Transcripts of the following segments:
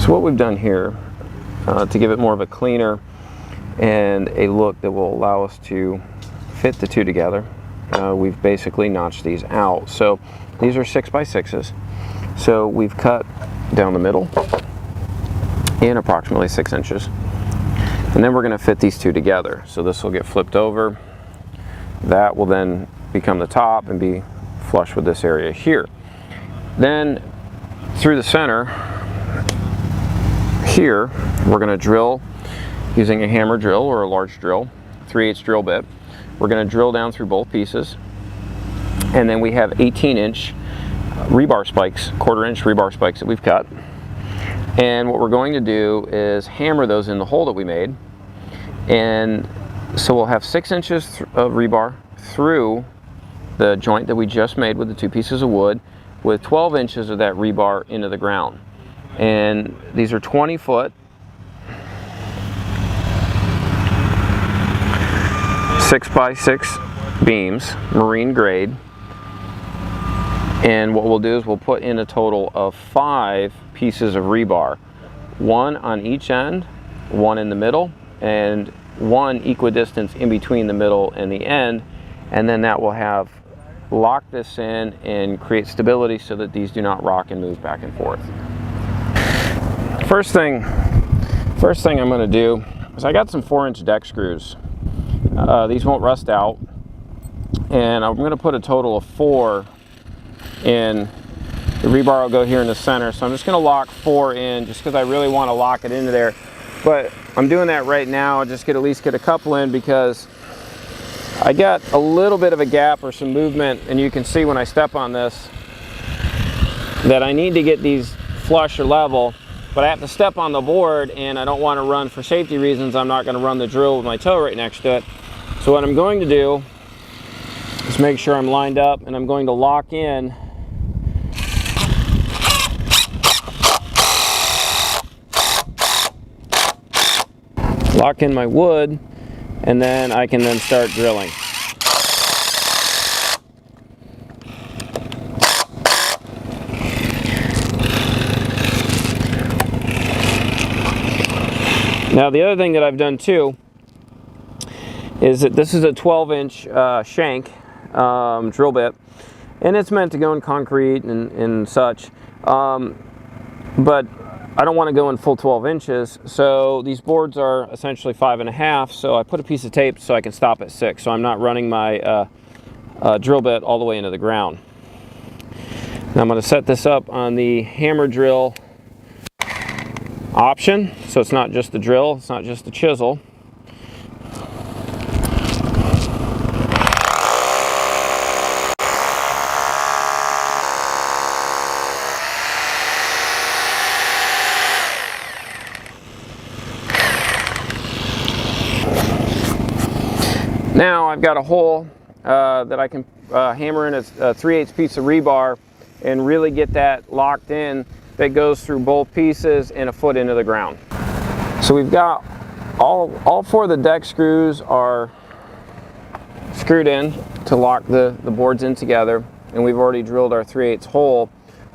So what we've done here, to give it more of a cleaner and a look that will allow us to fit the two together, we've basically notched these out. So these are 6x6s. So we've cut down the middle in approximately 6 inches. And then we're going to fit these two together. So this will get flipped over. That will then become the top and be flush with this area here. Then through the center here, we're going to drill using a hammer drill or a large drill, 3/8 drill bit. We're going to drill down through both pieces. And then we have 18-inch rebar spikes, 1/4-inch rebar spikes that we've cut. And what we're going to do is hammer those in the hole that we made. And so we'll have 6 inches of rebar through the joint that we just made with the two pieces of wood, with 12 inches of that rebar into the ground. And these are 20-foot 6x6 beams, marine grade. And what we'll do is we'll put in a total of 5 pieces of rebar, 1 on each end, 1 in the middle, and 1 equidistance in between the middle and the end. And then that will have lock this in and create stability so that these do not rock and move back and forth. First thing I'm going to do is I got some 4-inch deck screws. These won't rust out, and I'm going to put a total of 4 in. The rebar will go here in the center, so I'm just going to lock 4 in just because I really want to lock it into there. But I'm doing that right now just to at least get a couple in, because I got a little bit of a gap or some movement, and you can see when I step on this that I need to get these flush or level, but I have to step on the board, and I don't want to run, for safety reasons, I'm not going to run the drill with my toe right next to it. So what I'm going to do is make sure I'm lined up, and I'm going to lock in my wood, and then I can then start drilling. Now the other thing that I've done too is that this is a 12-inch shank drill bit, and it's meant to go in concrete and such, but I don't want to go in full 12 inches, so these boards are essentially 5.5, so I put a piece of tape so I can stop at 6, so I'm not running my drill bit all the way into the ground. Now I'm going to set this up on the hammer drill option, so it's not just the drill, it's not just the chisel. Now I've got a hole that I can hammer in a 3/8 piece of rebar and really get that locked in, that goes through both pieces and a foot into the ground. So we've got all 4 of the deck screws are screwed in to lock the boards in together, and we've already drilled our 3/8 hole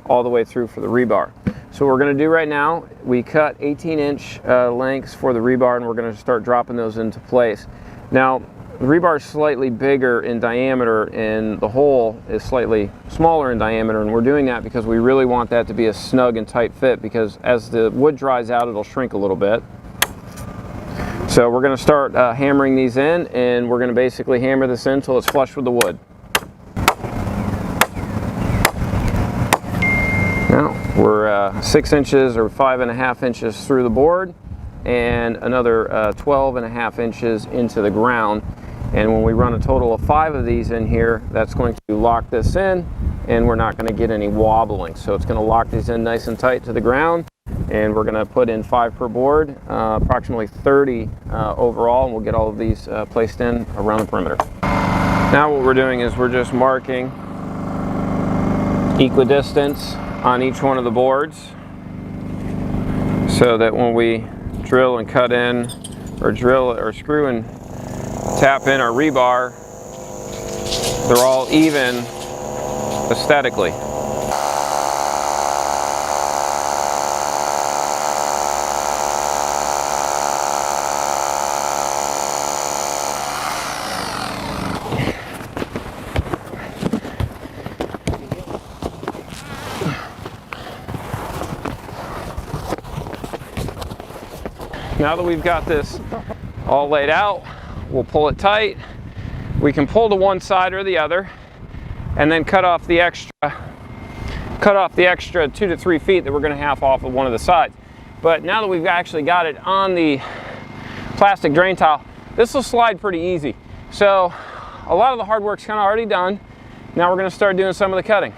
all the way through for the rebar. So what we're going to do right now, we cut 18-inch lengths for the rebar, and we're going to start dropping those into place. Now the rebar is slightly bigger in diameter and the hole is slightly smaller in diameter, and we're doing that because we really want that to be a snug and tight fit, because as the wood dries out it'll shrink a little bit. So we're going to start hammering these in, and we're going to basically hammer this in until it's flush with the wood. Now we're 6 inches or 5.5 inches through the board, and another 12.5 inches into the ground. And when we run a total of 5 of these in here, that's going to lock this in, and we're not going to get any wobbling. So it's going to lock these in nice and tight to the ground, and we're going to put in 5 per board, approximately 30 overall, and we'll get all of these placed in around the perimeter. Now what we're doing is we're just marking equidistance on each one of the boards, so that when we drill and cut in, or drill or screw and tap in our rebar, they're all even aesthetically. Now that we've got this all laid out, we'll pull it tight. We can pull to one side or the other and then cut off the extra 2 to 3 feet that we're going to half off of one of the sides. But now that we've actually got it on the plastic drain tile, this will slide pretty easy. So a lot of the hard work's kind of already done. Now we're going to start doing some of the cutting.